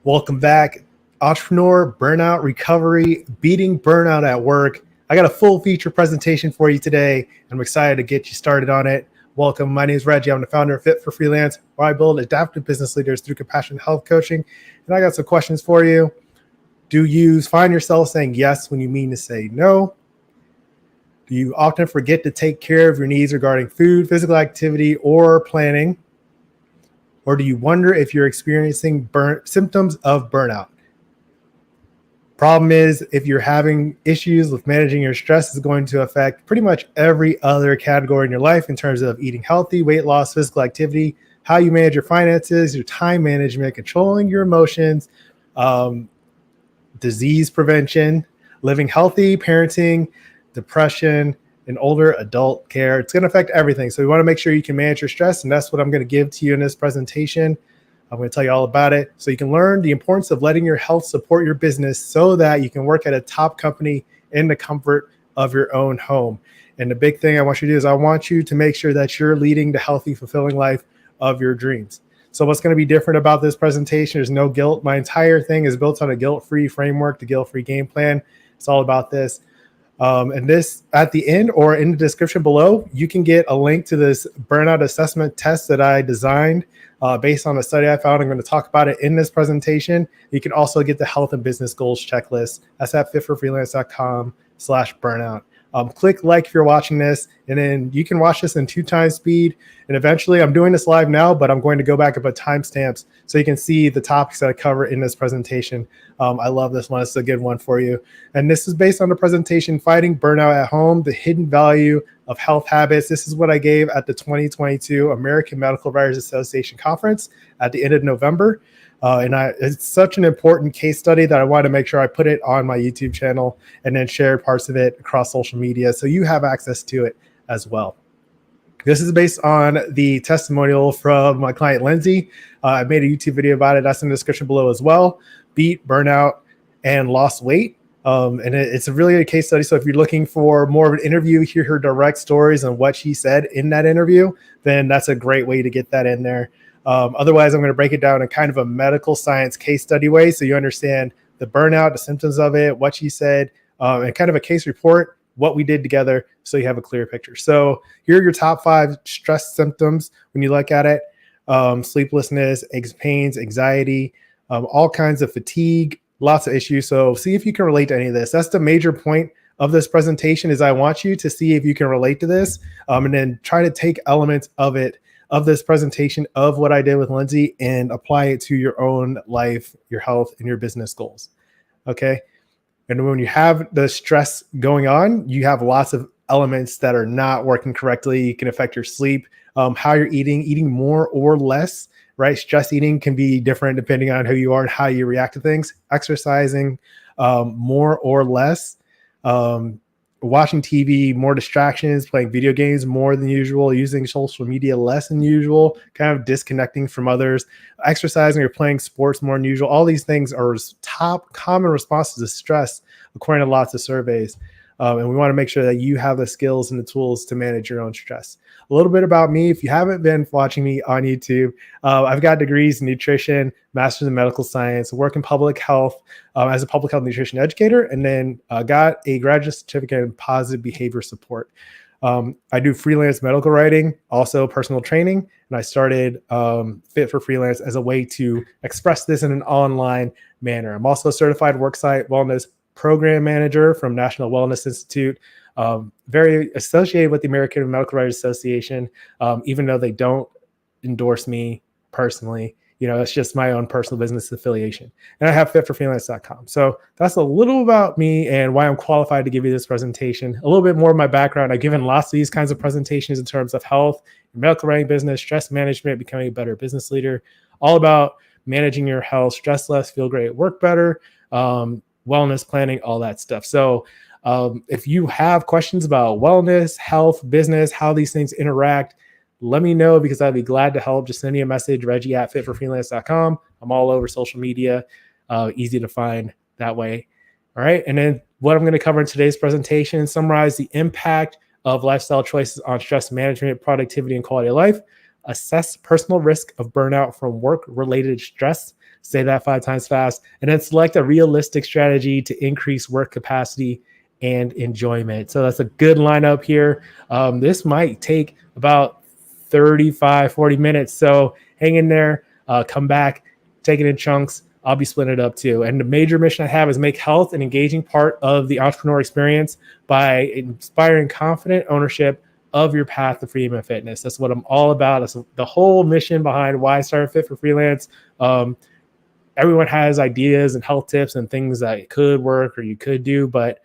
Welcome back, entrepreneur, burnout recovery, beating burnout at work. I got a full feature presentation for you today. I'm excited to get you started on it. Welcome. My name is Reggie. I'm the founder of Fit for Freelance, where I build adaptive business leaders through compassion health coaching. And I got some questions for you. Do you find yourself saying yes when you mean to say no? Do you often forget to take care of your needs regarding food, physical activity, or planning? Or do you wonder if you're experiencing symptoms of burnout? Problem is, if you're having issues with managing your stress, it's going to affect pretty much every other category in your life in terms of eating healthy, weight loss, physical activity, how you manage your finances, your time management, controlling your emotions, disease prevention, living healthy, parenting, depression, and older adult care. It's going to affect everything. So we want to make sure you can manage your stress. And that's what I'm going to give to you in this presentation. I'm going to tell you all about it so you can learn the importance of letting your health support your business so that you can work at a top company in the comfort of your own home. And the big thing I want you to do is I want you to make sure that you're leading the healthy, fulfilling life of your dreams. So what's going to be different about this presentation is no guilt. My entire thing is built on a guilt-free framework, the guilt-free game plan. It's all about this. And this at the end or in the description below, you can get a link to this burnout assessment test that I designed based on a study I found. I'm going to talk about it in this presentation. You can also get the health and business goals checklist. That's at fitforfreelance.com/burnout. Click like if you're watching this, and then you can watch this in 2x speed. And eventually, I'm doing this live now, but I'm going to go back and put timestamps so you can see the topics that I cover in this presentation. I love this one. It's a good one for you. And this is based on the presentation, Fighting Burnout at Home, the Hidden Value of Health Habits. This is what I gave at the 2022 American Medical Writers Association Conference at the end of November. It's such an important case study that I wanted to make sure I put it on my YouTube channel and then share parts of it across social media so you have access to it as well. This is based on the testimonial from my client, Lindsay. I made a YouTube video about it. That's in the description below as well. Beat burnout and lost weight. It's a really good case study. So if you're looking for more of an interview, hear her direct stories and what she said in that interview, then that's a great way to get that in there. Otherwise, I'm going to break it down in kind of a medical science case study way so you understand the burnout, the symptoms of it, what she said, and kind of a case report, what we did together so you have a clear picture. So here are your top 5 stress symptoms when you look at it. Sleeplessness, pains, anxiety, all kinds of fatigue, lots of issues. So see if you can relate to any of this. That's the major point of this presentation is I want you to see if you can relate to this and then try to take elements of it of this presentation of what I did with Lindsay and apply it to your own life, your health, and your business goals. Okay. And when you have the stress going on, you have lots of elements that are not working correctly. It can affect your sleep, how you're eating more or less, right? Stress eating can be different depending on who you are and how you react to things. Exercising more or less, watching TV, more distractions, playing video games more than usual, using social media less than usual, kind of disconnecting from others, exercising or playing sports more than usual. All these things are top common responses to stress, according to lots of surveys. And we want to make sure that you have the skills and the tools to manage your own stress. A little bit about me. If you haven't been watching me on YouTube, I've got degrees in nutrition, master's in medical science, work in public health as a public health nutrition educator, and then got a graduate certificate in positive behavior support. I do freelance medical writing, also personal training, and I started Fit for Freelance as a way to express this in an online manner. I'm also a certified worksite wellness program manager from National Wellness Institute, very associated with the American Medical Writers Association, even though they don't endorse me personally. You know, it's just my own personal business affiliation. And I have fitforfreelance.com. So that's a little about me and why I'm qualified to give you this presentation. A little bit more of my background. I've given lots of these kinds of presentations in terms of health, medical writing business, stress management, becoming a better business leader, all about managing your health, stress less, feel great, work better, wellness planning, all that stuff. So if you have questions about wellness, health, business, how these things interact, let me know because I'd be glad to help. Just send me a message, Reggie at fitforfreelance.com. I'm all over social media, easy to find that way. All right. And then what I'm going to cover in today's presentation, summarize the impact of lifestyle choices on stress management, productivity, and quality of life. assess personal risk of burnout from work-related stress. Say that 5 times fast. And then select a realistic strategy to increase work capacity and enjoyment. So that's a good lineup here. This might take about 35, 40 minutes. So hang in there, come back, take it in chunks. I'll be splitting it up too. And the major mission I have is make health an engaging part of the entrepreneur experience by inspiring confident ownership of your path to freedom and fitness. That's what I'm all about. That's the whole mission behind why I started Fit for Freelance. Everyone has ideas and health tips and things that could work or you could do, but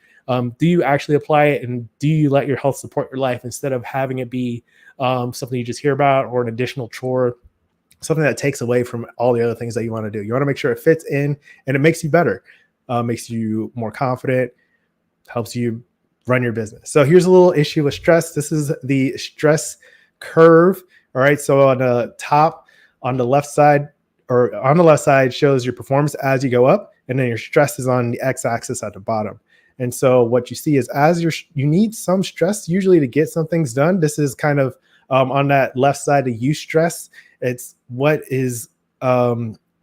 do you actually apply it, and do you let your health support your life instead of having it be something you just hear about or an additional chore, something that takes away from all the other things that you want to do? You want to make sure it fits in and it makes you better, makes you more confident, helps you run your business. So here's a little issue with stress. This is the stress curve. All right. So on the top, on the left side shows your performance as you go up, and then your stress is on the x-axis at the bottom. And so what you see is as you need some stress usually to get some things done. This is kind of on that left side of eustress. It's what is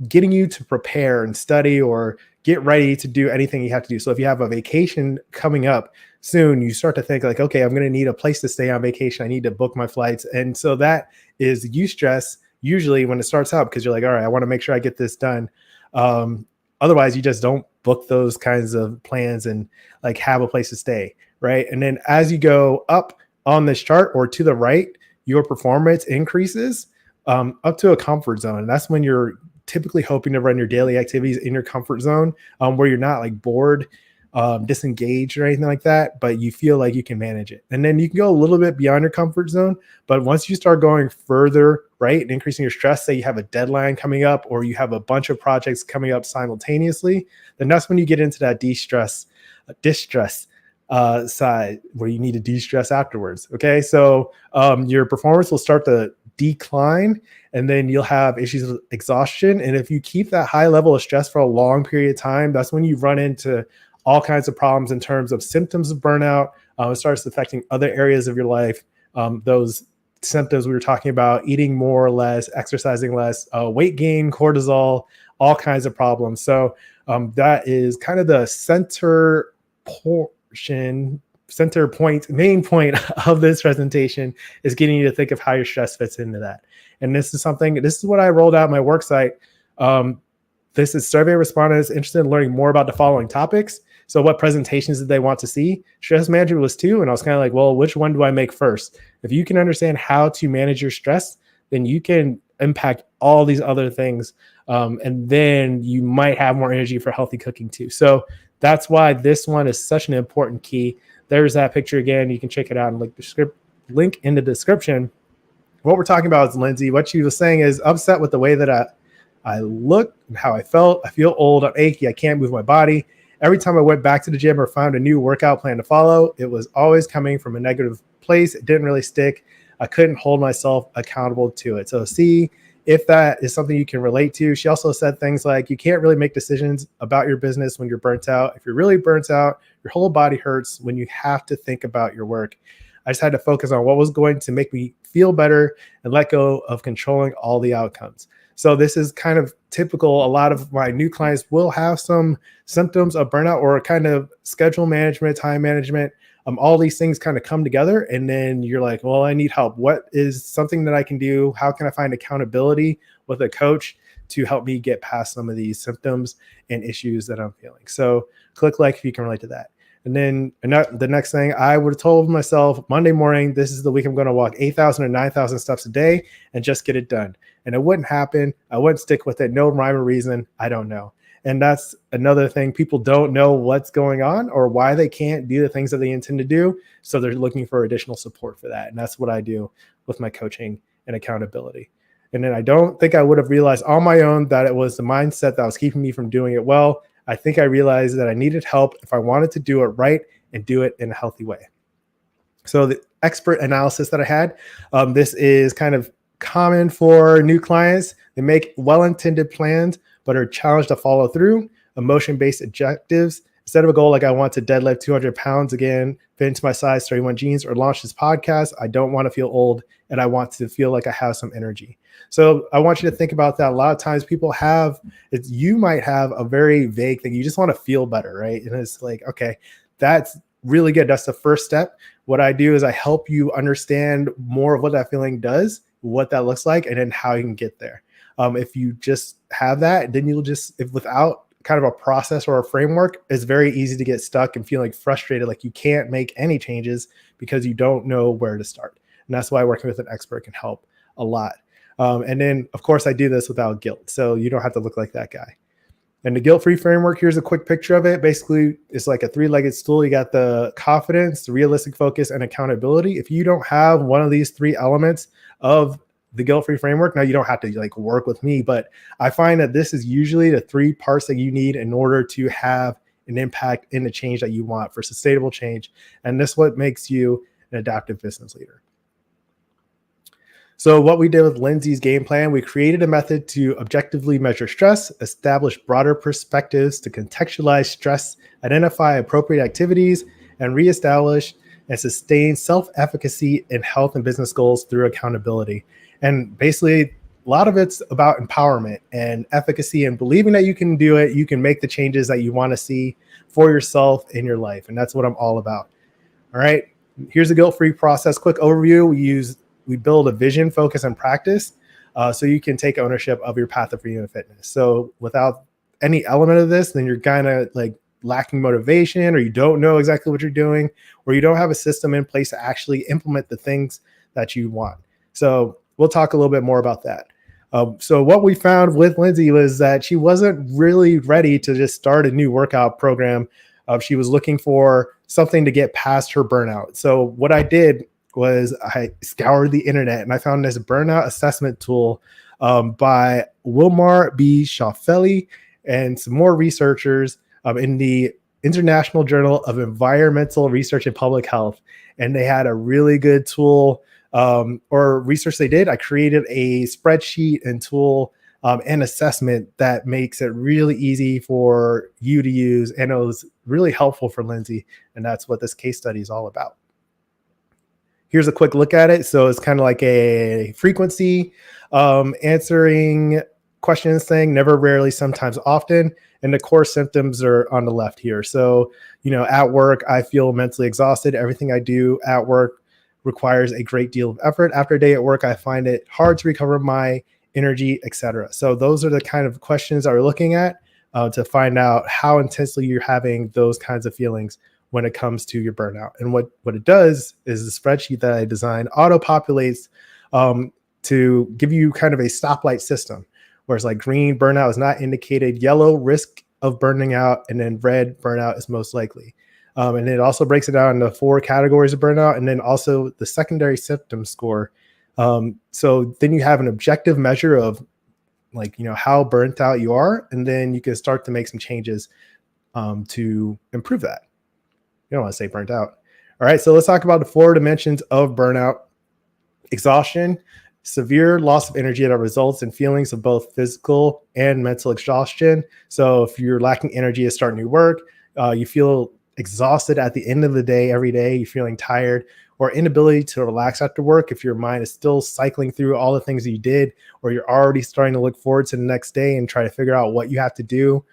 getting you to prepare and study or get ready to do anything you have to do. So if you have a vacation coming up soon, you start to think like, okay, I'm going to need a place to stay on vacation. I need to book my flights. And so that is eustress usually when it starts out, because you're like, all right, I want to make sure I get this done. Otherwise, you just don't book those kinds of plans and like have a place to stay, right? And then as you go up on this chart or to the right, your performance increases up to a comfort zone. And that's when you're typically hoping to run your daily activities in your comfort zone, where you're not like bored, disengaged or anything like that, but you feel like you can manage it. And then you can go a little bit beyond your comfort zone. But once you start going further, right, and increasing your stress, say you have a deadline coming up or you have a bunch of projects coming up simultaneously, then that's when you get into that distress side where you need to de-stress afterwards. Okay. So your performance will start to decline, and then you'll have issues with exhaustion. And if you keep that high level of stress for a long period of time, that's when you run into all kinds of problems in terms of symptoms of burnout. It starts affecting other areas of your life. Those symptoms we were talking about, eating more or less, exercising less, weight gain, cortisol, all kinds of problems. So that is kind of the main point of this presentation, is getting you to think of how your stress fits into that. And this is what I rolled out my work site. This is survey respondents interested in learning more about the following topics. So what presentations did they want to see? Stress management was 2. And I was kind of like, well, which one do I make first? If you can understand how to manage your stress, then you can impact all these other things. And then you might have more energy for healthy cooking too. So that's why this one is such an important key. There's that picture again. You can check it out and link in the description. What we're talking about is Lindsay. What she was saying is upset with the way that I look and how I felt. I feel old, I'm achy, I can't move my body. Every time I went back to the gym or found a new workout plan to follow, it was always coming from a negative place. It didn't really stick. I couldn't hold myself accountable to it. So see if that is something you can relate to. She also said things like, you can't really make decisions about your business when you're burnt out. If you're really burnt out, your whole body hurts when you have to think about your work. I just had to focus on what was going to make me feel better and let go of controlling all the outcomes. So this is kind of typical. A lot of my new clients will have some symptoms of burnout or kind of schedule management, time management. All these things kind of come together, and then you're like, well, I need help. What is something that I can do? How can I find accountability with a coach to help me get past some of these symptoms and issues that I'm feeling? So click like if you can relate to that. And then the next thing, I would have told myself Monday morning, this is the week I'm going to walk 8,000 or 9,000 steps a day and just get it done. And it wouldn't happen. I wouldn't stick with it. No rhyme or reason. I don't know. And that's another thing. People don't know what's going on or why they can't do the things that they intend to do. So they're looking for additional support for that. And that's what I do with my coaching and accountability. And then I don't think I would have realized on my own that it was the mindset that was keeping me from doing it well. I think I realized that I needed help if I wanted to do it right and do it in a healthy way. So the expert analysis that I had, this is kind of common for new clients. They make well-intended plans, but are challenged to follow through. Emotion-based objectives Instead of a goal like I want to deadlift 200 pounds again, fit into my size 31 jeans, or launch this podcast, I don't want to feel old and I want to feel like I have some energy. So I want you to think about that. A lot of times people have, you might have a very vague thing. You just want to feel better, right? And it's like, okay, that's really good. That's the first step. What I do is I help you understand more of what that feeling does, what that looks like, and then how you can get there. If you just have that, then you'll just, if without kind of a process or a framework, it's very easy to get stuck and feel like frustrated, like you can't make any changes because you don't know where to start. And that's why working with an expert can help a lot. And then, of course, I do this without guilt. So you don't have to look like that guy. And the guilt-free framework, here's a quick picture of it. Basically, it's like a three-legged stool. You got the confidence, the realistic focus, and accountability. If you don't have one of these three elements of the guilt-free framework, now you don't have to like work with me, but I find that this is usually the three parts that you need in order to have an impact in the change that you want for sustainable change. And this is what makes you an adaptive business leader. So what we did with Lindsay's game plan, we created a method to objectively measure stress, establish broader perspectives to contextualize stress, identify appropriate activities, and reestablish and sustain self-efficacy in health and business goals through accountability. And basically, a lot of it's about empowerment and efficacy and believing that you can do it. You can make the changes that you want to see for yourself in your life. And that's what I'm all about. All right. Here's a guilt-free process. Quick overview. We build a vision, focus, and practice so you can take ownership of your path of freedom and fitness. So without any element of this, then you're kind of like lacking motivation, or you don't know exactly what you're doing, or you don't have a system in place to actually implement the things that you want. So we'll talk a little bit more about that. So what we found with Lindsay was that she wasn't really ready to just start a new workout program. She was looking for something to get past her burnout. So what I did was I scoured the internet and I found this Burnout Assessment Tool by Wilmar B. Schaufelli and some more researchers in the International Journal of Environmental Research and Public Health. And they had a really good tool or research they did. I created a spreadsheet and tool and assessment that makes it really easy for you to use. And it was really helpful for Lindsay. And that's what this case study is all about. Here's a quick look at it. So it's kind of like a frequency, answering questions thing, never, rarely, sometimes, often. And the core symptoms are on the left here. So, at work, I feel mentally exhausted. Everything I do at work requires a great deal of effort. After a day at work, I find it hard to recover my energy, etc. So those are the kind of questions that we're looking at to find out how intensely you're having those kinds of feelings when it comes to your burnout. And what it does is the spreadsheet that I designed auto-populates to give you kind of a stoplight system, where it's like green, burnout is not indicated, yellow, risk of burning out, and then red, burnout is most likely. And it also breaks it down into 4 categories of burnout, and then also the secondary symptom score. So then you have an objective measure of how burnt out you are, and then you can start to make some changes to improve that. You don't want to say burnt out. All right, so let's talk about the 4 dimensions of burnout. Exhaustion, severe loss of energy that results in feelings of both physical and mental exhaustion. So if you're lacking energy to start new work, you feel exhausted at the end of the day, every day, you're feeling tired, or inability to relax after work. If your mind is still cycling through all the things you did, or you're already starting to look forward to the next day and try to figure out what you have to do,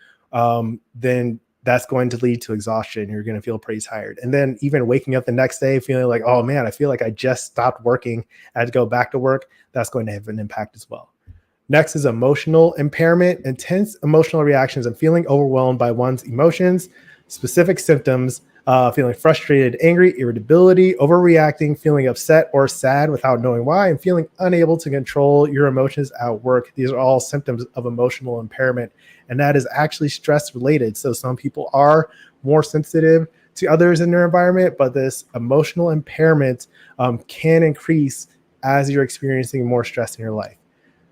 then that's going to lead to exhaustion. You're going to feel pretty tired. And then even waking up the next day feeling like, oh man, I feel like I just stopped working. I had to go back to work. That's going to have an impact as well. Next is emotional impairment, intense emotional reactions and feeling overwhelmed by one's emotions, specific symptoms, feeling frustrated, angry, irritability, overreacting, feeling upset or sad without knowing why, and feeling unable to control your emotions at work. These are all symptoms of emotional impairment, and that is actually stress related. So some people are more sensitive to others in their environment, but this emotional impairment can increase as you're experiencing more stress in your life.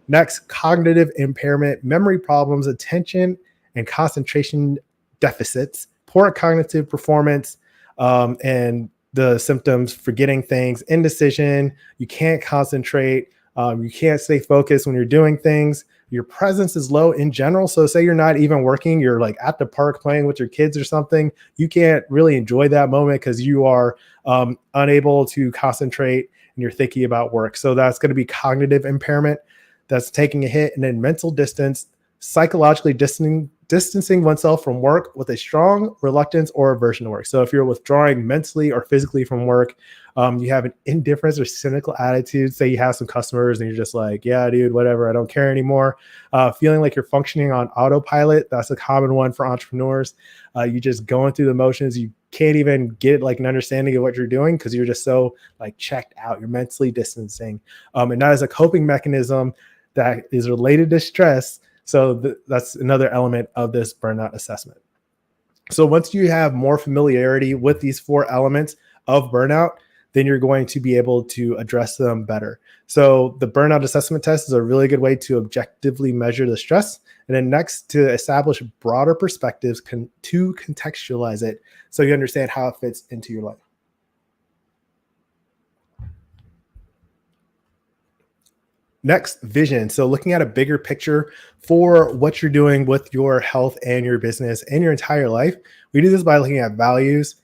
Next, cognitive impairment, memory problems, attention and concentration deficits, poor cognitive performance, and the symptoms: forgetting things, indecision, you can't concentrate, you can't stay focused when you're doing things, Your presence is low in general. So say you're not even working, you're like at the park playing with your kids or something. You can't really enjoy that moment because you are unable to concentrate and you're thinking about work. So that's going to be cognitive impairment that's taking a hit. And then mental distance, psychologically distancing oneself from work with a strong reluctance or aversion to work. So if you're withdrawing mentally or physically from work, you have an indifference or cynical attitude. Say you have some customers and you're just like, yeah, dude, whatever, I don't care anymore. Feeling like you're functioning on autopilot. That's a common one for entrepreneurs. You just going through the motions. You can't even get like an understanding of what you're doing because you're just so like checked out. You're mentally distancing. And that is a coping mechanism that is related to stress. So that's another element of this burnout assessment. So once you have more familiarity with these 4 elements of burnout, then you're going to be able to address them better. So the burnout assessment test is a really good way to objectively measure the stress. And then next, to establish broader perspectives to contextualize it so you understand how it fits into your life. Next, vision. So looking at a bigger picture for what you're doing with your health and your business and your entire life. We do this by looking at values,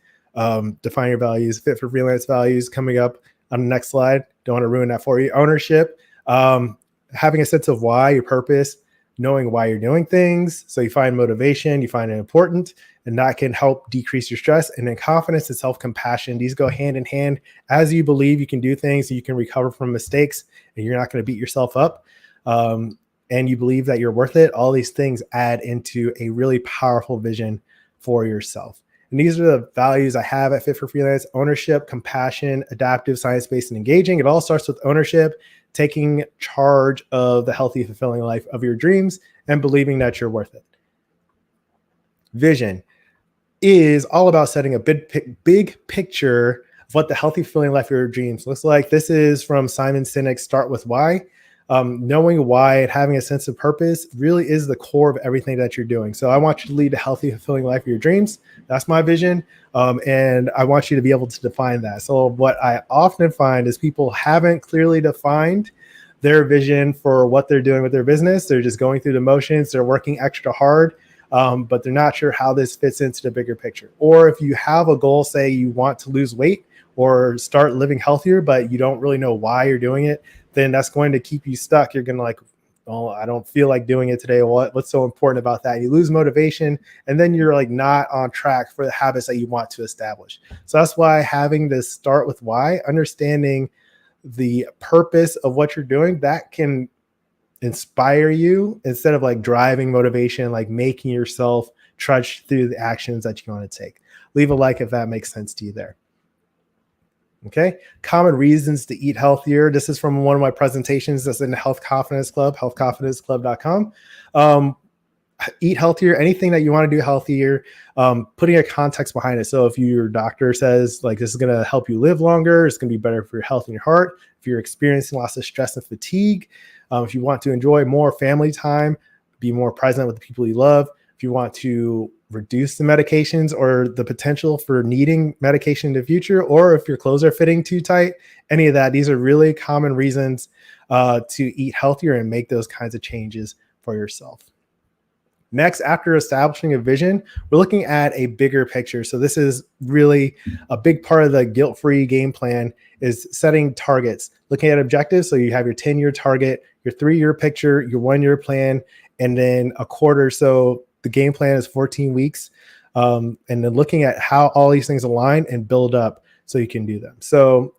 define your values, fit for freelance values coming up on the next slide. Don't want to ruin that for you. Ownership, having a sense of why, your purpose, knowing why you're doing things. So you find motivation, you find it important, and that can help decrease your stress. And then confidence and self-compassion. These go hand in hand. As you believe you can do things, you can recover from mistakes, and you're not going to beat yourself up. And you believe that you're worth it. All these things add into a really powerful vision for yourself. And these are the values I have at Fit for Freelance: ownership, compassion, adaptive, science-based, and engaging. It all starts with ownership, taking charge of the healthy, fulfilling life of your dreams and believing that you're worth it. Vision is all about setting a big picture of what the healthy, fulfilling life of your dreams looks like. This is from Simon Sinek's Start With Why. Knowing why and having a sense of purpose really is the core of everything that you're doing. So I want you to lead a healthy, fulfilling life of your dreams. That's my vision. And I want you to be able to define that. So what I often find is people haven't clearly defined their vision for what they're doing with their business. They're just going through the motions. They're working extra hard, but they're not sure how this fits into the bigger picture. Or if you have a goal, say you want to lose weight or start living healthier, but you don't really know why you're doing it, then that's going to keep you stuck. You're going to like, oh, I don't feel like doing it today. What's so important about that? You lose motivation, and then you're like not on track for the habits that you want to establish. So that's why having this start with why, understanding the purpose of what you're doing, that can inspire you instead of like driving motivation, like making yourself trudge through the actions that you want to take. Leave a like if that makes sense to you there. Okay. Common reasons to eat healthier. This is from one of my presentations that's in the Health Confidence Club, healthconfidenceclub.com. Eat healthier, anything that you want to do healthier, putting a context behind it. So if your doctor says like this is going to help you live longer, it's going to be better for your health and your heart. If you're experiencing lots of stress and fatigue, if you want to enjoy more family time, be more present with the people you love, if you want to reduce the medications or the potential for needing medication in the future, or if your clothes are fitting too tight, any of that, these are really common reasons to eat healthier and make those kinds of changes for yourself. Next, after establishing a vision, we're looking at a bigger picture. So this is really a big part of the guilt-free game plan, is setting targets, looking at objectives. So you have your 10-year target, your 3-year picture, your 1-year plan, and then a quarter. So the game plan is 14 weeks. And then looking at how all these things align and build up so you can do them. So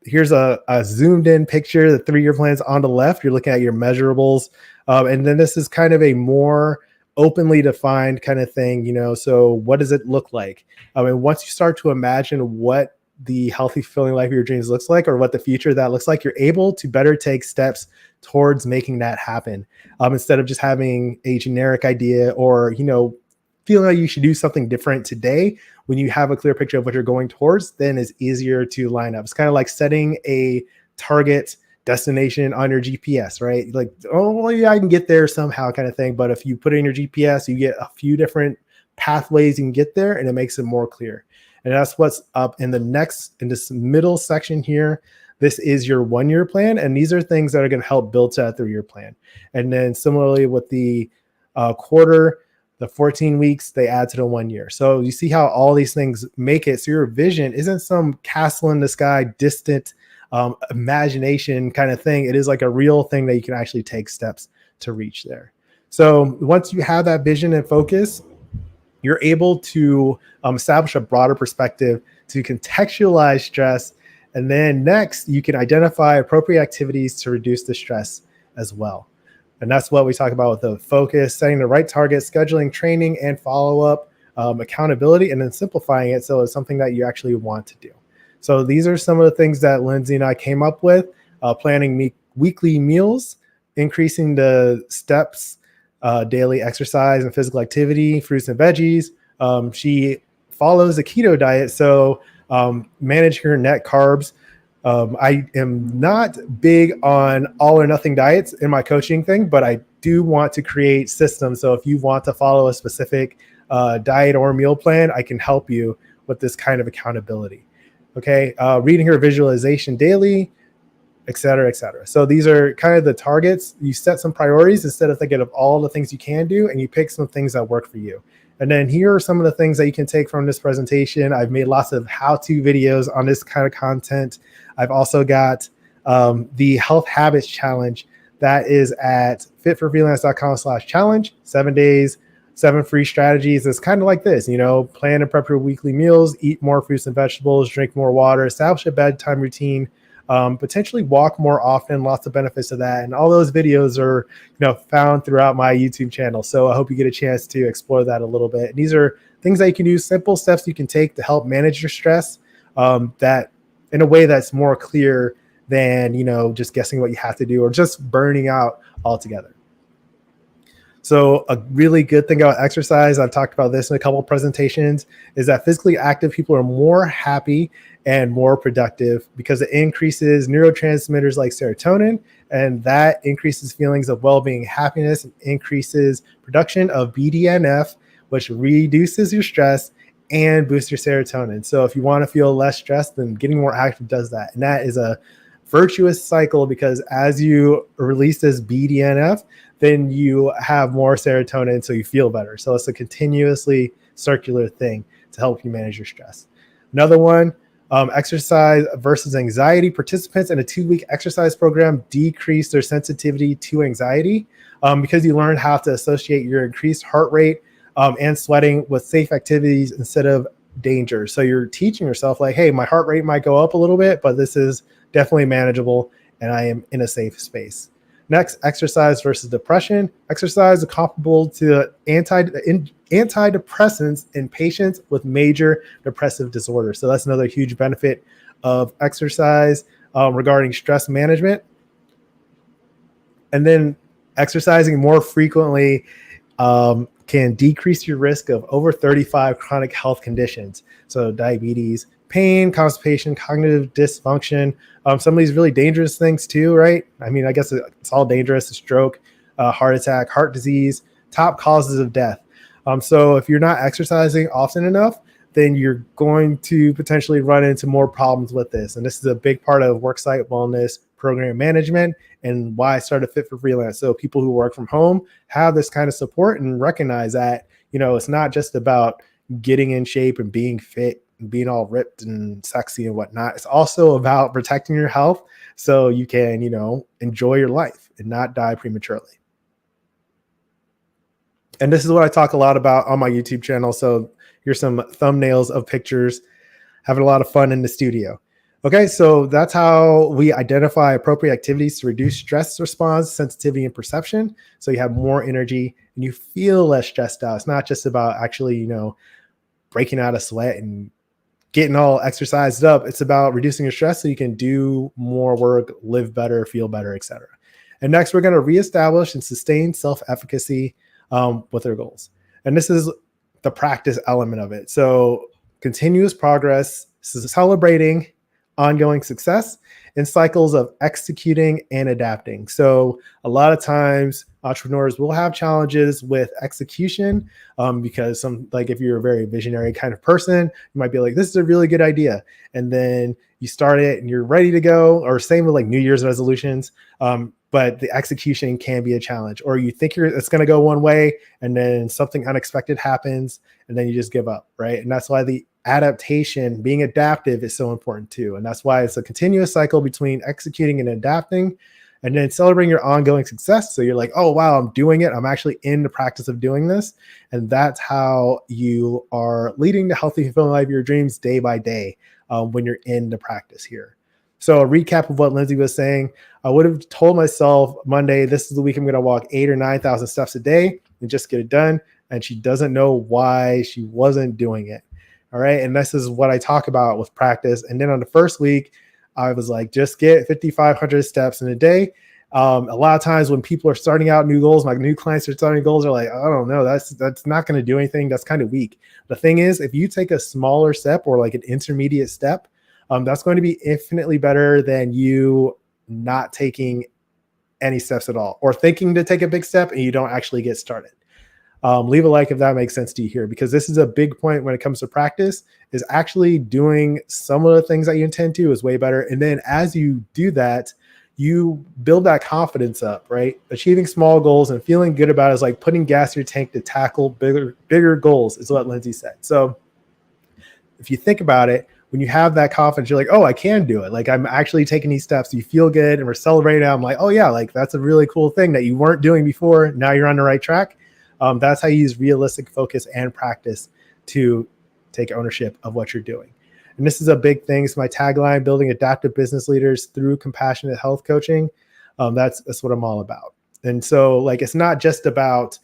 here's a zoomed in picture. The 3-year plan is on the left. You're looking at your measurables. And then this is kind of a more openly defined kind of thing, you know, so what does it look like? And once you start to imagine what the healthy, fulfilling life of your dreams looks like, or what the future of that looks like, you're able to better take steps towards making that happen. Instead of just having a generic idea or, you know, feeling like you should do something different today, when you have a clear picture of what you're going towards, then it's easier to line up. It's kind of like setting a target destination on your GPS, right? Like, oh, well, yeah, I can get there somehow kind of thing. But if you put it in your GPS, you get a few different pathways you can get there, and it makes it more clear. And that's what's up in this middle section here. this is your 1 year plan. And these are things that are going to help build to that 3 year plan. And then similarly with the quarter, the 14 weeks, they add to the 1 year. So you see how all these things make it so your vision isn't some castle in the sky, distant imagination kind of thing. It is like a real thing that you can actually take steps to reach there. So once you have that vision and focus, you're able to establish a broader perspective to contextualize stress. And then next, you can identify appropriate activities to reduce the stress as well. And that's what we talk about with the focus, setting the right targets, scheduling training and follow-up, accountability, and then simplifying it so it's something that you actually want to do. So these are some of the things that Lindsay and I came up with, planning weekly meals, increasing the steps, daily exercise and physical activity, fruits and veggies. She follows a keto diet, so manage her net carbs. I am not big on all or nothing diets in my coaching thing, but I do want to create systems. So if you want to follow a specific diet or meal plan, I can help you with this kind of accountability. Okay. Reading her visualization daily, et cetera, et cetera. So these are kind of the targets. You set some priorities instead of thinking of all the things you can do, and you pick some things that work for you. And then here are some of the things that you can take from this presentation. I've made lots of how-to videos on this kind of content. I've also got the Health Habits Challenge that is at fitforfreelance.com/challenge, 7 days, 7 free strategies. It's kind of like this, plan and prep your weekly meals, eat more fruits and vegetables, drink more water, establish a bedtime routine, potentially walk more often, lots of benefits of that. And all those videos are, found throughout my YouTube channel. So I hope you get a chance to explore that a little bit. And these are things that you can do, simple steps you can take to help manage your stress, that in a way that's more clear than, just guessing what you have to do or just burning out altogether. So a really good thing about exercise, I've talked about this in a couple of presentations, is that physically active people are more happy and more productive because it increases neurotransmitters like serotonin, and that increases feelings of well-being, happiness, and increases production of BDNF, which reduces your stress and boosts your serotonin. So if you want to feel less stressed, then getting more active does that. And that is a virtuous cycle because as you release this BDNF, then you have more serotonin, so you feel better. So it's a continuously circular thing to help you manage your stress. Another one, exercise versus anxiety. Participants in a 2-week exercise program decrease their sensitivity to anxiety because you learn how to associate your increased heart rate and sweating with safe activities instead of danger. So you're teaching yourself like, hey, my heart rate might go up a little bit, but this is definitely manageable and I am in a safe space. Next, exercise versus depression. Exercise is comparable to antidepressants in patients with major depressive disorder. So that's another huge benefit of exercise regarding stress management. And then exercising more frequently can decrease your risk of over 35 chronic health conditions. So diabetes, pain, constipation, cognitive dysfunction, some of these really dangerous things too, right? I mean, I guess it's all dangerous: a stroke, heart attack, heart disease, top causes of death. So if you're not exercising often enough, then you're going to potentially run into more problems with this. And this is a big part of worksite wellness program management and why I started Fit for Freelance. So people who work from home have this kind of support and recognize that, it's not just about getting in shape and being fit and being all ripped and sexy and whatnot. It's also about protecting your health so you can, enjoy your life and not die prematurely. And this is what I talk a lot about on my YouTube channel. So here's some thumbnails of pictures, having a lot of fun in the studio. Okay, so that's how we identify appropriate activities to reduce stress response, sensitivity, and perception. So you have more energy and you feel less stressed out. It's not just about actually, breaking out a sweat and getting all exercised up. It's about reducing your stress so you can do more work, live better, feel better, etc. And next, we're going to reestablish and sustain self-efficacy with our goals. And this is the practice element of it. So continuous progress, celebrating ongoing success, and cycles of executing and adapting. So a lot of times entrepreneurs will have challenges with execution, because like if you're a very visionary kind of person, you might be like, this is a really good idea. And then you start it and you're ready to go, or same with like New Year's resolutions. But the execution can be a challenge, or you think it's going to go one way and then something unexpected happens and then you just give up, right? And that's why the adaptation, being adaptive, is so important too. And that's why it's a continuous cycle between executing and adapting, and then celebrating your ongoing success. So you're like, oh, wow, I'm doing it. I'm actually in the practice of doing this. And that's how you are leading the healthy, fulfilling life of your dreams day by day, when you're in the practice here. So a recap of what Lindsay was saying, I would have told myself Monday, this is the week I'm going to walk 8,000 or 9,000 steps a day and just get it done. And she doesn't know why she wasn't doing it. All right. And this is what I talk about with practice. And then on the first week, I was like, just get 5,500 steps in a day. A lot of times when people are starting out new goals, my new clients are starting goals, are like, I don't know, that's not going to do anything. That's kind of weak. The thing is, if you take a smaller step or like an intermediate step, that's going to be infinitely better than you not taking any steps at all, or thinking to take a big step and you don't actually get started. Leave a like if that makes sense to you here, because this is a big point when it comes to practice, is actually doing some of the things that you intend to is way better. And then as you do that, you build that confidence up, right? Achieving small goals and feeling good about it is like putting gas in your tank to tackle bigger goals, is what Lindsay said. So if you think about it, when you have that confidence, you're like, oh, I can do it. Like, I'm actually taking these steps. You feel good and we're celebrating. I'm like, oh yeah, like that's a really cool thing that you weren't doing before. Now you're on the right track. That's how you use realistic focus and practice to take ownership of what you're doing. And this is a big thing. It's my tagline: building adaptive business leaders through compassionate health coaching. That's what I'm all about. And so like, it's not just about,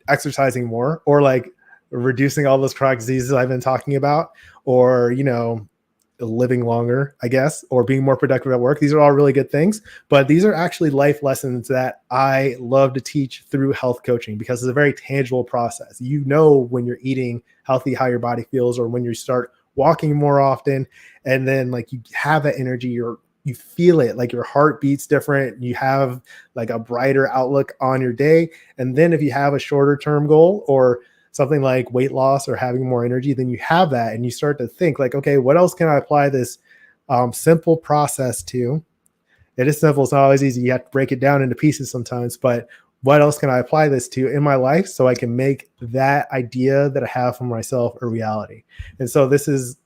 exercising more or like reducing all those chronic diseases I've been talking about, or, living longer, I guess, or being more productive at work. These are all really good things, but these are actually life lessons that I love to teach through health coaching, because it's a very tangible process. When you're eating healthy, how your body feels, or when you start walking more often, and then like you have that energy, you feel it, like your heart beats different, you have like a brighter outlook on your day. And then if you have a shorter term goal or something like weight loss or having more energy, then you have that and you start to think like, okay, what else can I apply this simple process to? It is simple. It's not always easy. You have to break it down into pieces sometimes, but what else can I apply this to in my life so I can make that idea that I have for myself a reality? And so this is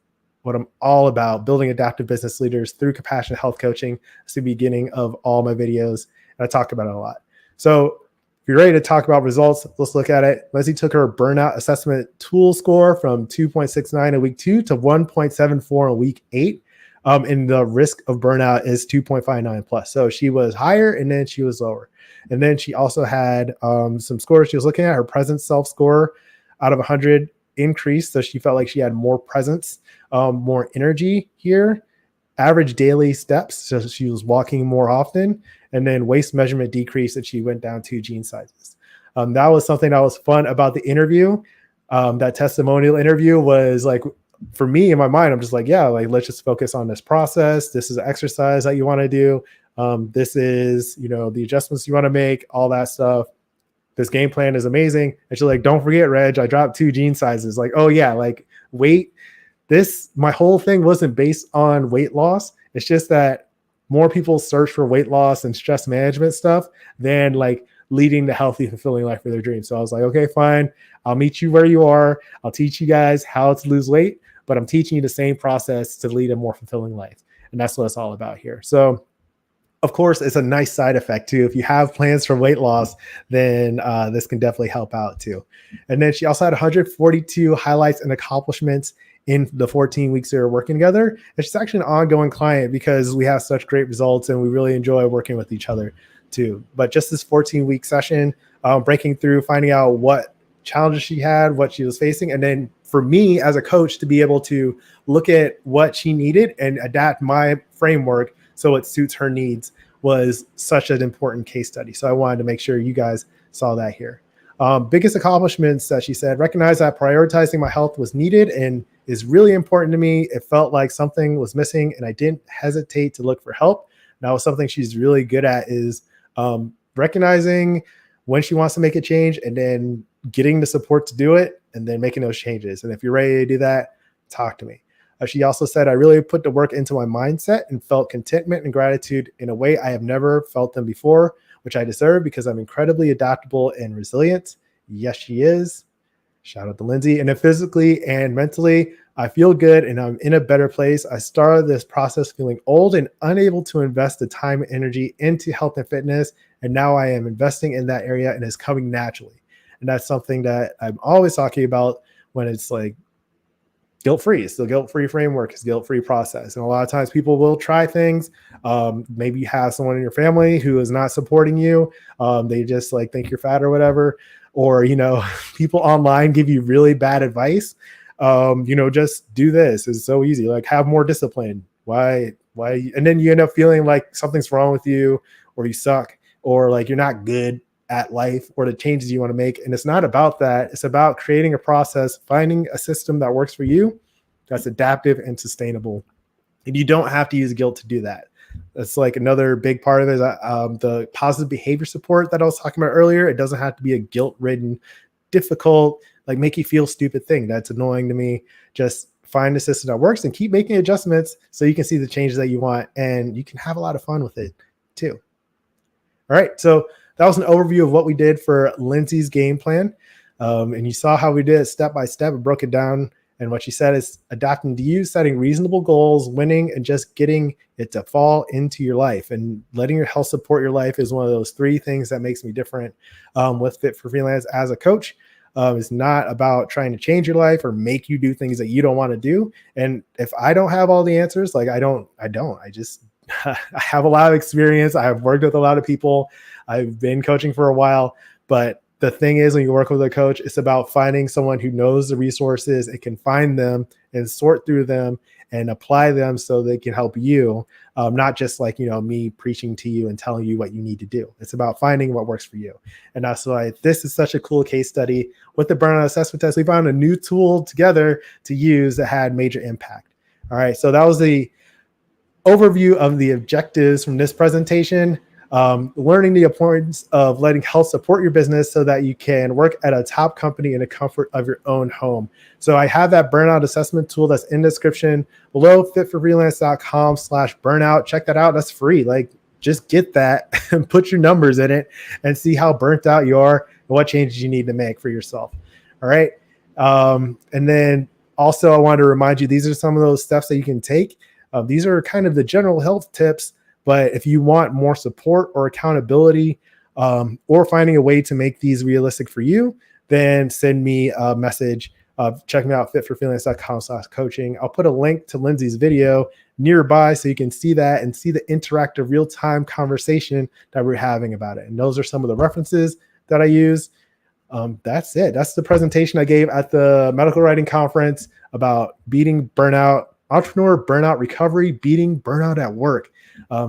what I'm all about: building adaptive business leaders through compassionate health coaching. It's the beginning of all my videos, and I talk about it a lot. So if you're ready to talk about results, let's look at it. Leslie took her Burnout Assessment Tool score from 2.69 in week 2 to 1.74 in week 8. And the risk of burnout is 2.59 plus. So she was higher and then she was lower. And then she also had some scores she was looking at. Her presence self-score out of 100 increased. So she felt like she had more presence, more energy here. Average daily steps, so she was walking more often. And then waist measurement decreased and she went down 2 jean sizes. That was something that was fun about the interview. That testimonial interview was like, for me in my mind, I'm just like, yeah, like let's just focus on this process. This is an exercise that you want to do. This is, the adjustments you want to make, all that stuff. This game plan is amazing. And she's like, don't forget, Reg, I dropped 2 jean sizes. Like, oh yeah, like my whole thing wasn't based on weight loss. It's just that more people search for weight loss and stress management stuff than like leading the healthy, fulfilling life for their dreams. So I was like, okay, fine. I'll meet you where you are. I'll teach you guys how to lose weight, but I'm teaching you the same process to lead a more fulfilling life. And that's what it's all about here. So of course, it's a nice side effect too. If you have plans for weight loss, then this can definitely help out too. And then she also had 142 highlights and accomplishments in the 14 weeks they were working together. And she's actually an ongoing client because we have such great results and we really enjoy working with each other too. But just this 14-week session, breaking through, finding out what challenges she had, what she was facing. And then for me as a coach to be able to look at what she needed and adapt my framework so it suits her needs was such an important case study. So I wanted to make sure you guys saw that here. Biggest accomplishments that she said: recognize that prioritizing my health was needed and is really important to me. It felt like something was missing and I didn't hesitate to look for help. Now, something she's really good at is recognizing when she wants to make a change and then getting the support to do it and then making those changes. And if you're ready to do that, talk to me. She also said, I really put the work into my mindset and felt contentment and gratitude in a way I have never felt them before, which I deserve because I'm incredibly adaptable and resilient. Yes, she is. Shout out to Lindsay. And then physically and mentally, I feel good and I'm in a better place. I started this process feeling old and unable to invest the time and energy into health and fitness. And now I am investing in that area and it's coming naturally. And that's something that I'm always talking about when it's like guilt-free. It's the guilt-free framework, it's guilt-free process. And a lot of times people will try things. Maybe you have someone in your family who is not supporting you. They just like think you're fat or whatever. Or, people online give you really bad advice. Just do this. It's so easy. Like have more discipline. Why? And then you end up feeling like something's wrong with you or you suck or like you're not good at life or the changes you want to make. And it's not about that. It's about creating a process, finding a system that works for you, that's adaptive and sustainable. And you don't have to use guilt to do that. That's like another big part of it is the positive behavior support that I was talking about earlier. It doesn't have to be a guilt-ridden, difficult, like make you feel stupid thing that's annoying to me. Just find a system that works and keep making adjustments so you can see the changes that you want and you can have a lot of fun with it too. All right. So that was an overview of what we did for Lindsay's game plan. And you saw how we did it step by step and broke it down. And what she said is adapting to you, setting reasonable goals, winning, and just getting it to fall into your life. And letting your health support your life is one of those three things that makes me different with Fit for Freelance as a coach. It's not about trying to change your life or make you do things that you don't want to do. And if I don't have all the answers, like I just I have a lot of experience. I have worked with a lot of people. I've been coaching for a while, but the thing is when you work with a coach, it's about finding someone who knows the resources and can find them and sort through them and apply them so they can help you. Not just like, me preaching to you and telling you what you need to do. It's about finding what works for you. And that's why this is such a cool case study with the Burnout Assessment Test. We found a new tool together to use that had major impact. All right. So that was the overview of the objectives from this presentation. Learning the importance of letting health support your business so that you can work at a top company in the comfort of your own home. So I have that burnout assessment tool that's in the description below, fitforfreelance.com/burnout. Check that out. That's free. Like just get that and put your numbers in it and see how burnt out you are and what changes you need to make for yourself. All right. And then also I wanted to remind you, these are some of those steps that you can take. These are kind of the general health tips. But if you want more support or accountability or finding a way to make these realistic for you, then send me a message. Check me out, fitforfreelance.com/coaching. I'll put a link to Lindsay's video nearby so you can see that and see the interactive real-time conversation that we're having about it. And those are some of the references that I use. That's it. That's the presentation I gave at the medical writing conference about beating burnout, entrepreneur burnout recovery, beating burnout at work.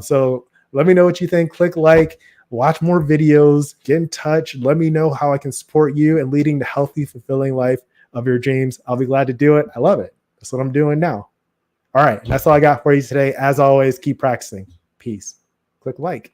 So let me know what you think. Click like, watch more videos, get in touch. Let me know how I can support you in leading the healthy, fulfilling life of your dreams. I'll be glad to do it. I love it. That's what I'm doing now. All right. That's all I got for you today. As always, keep practicing. Peace. Click like.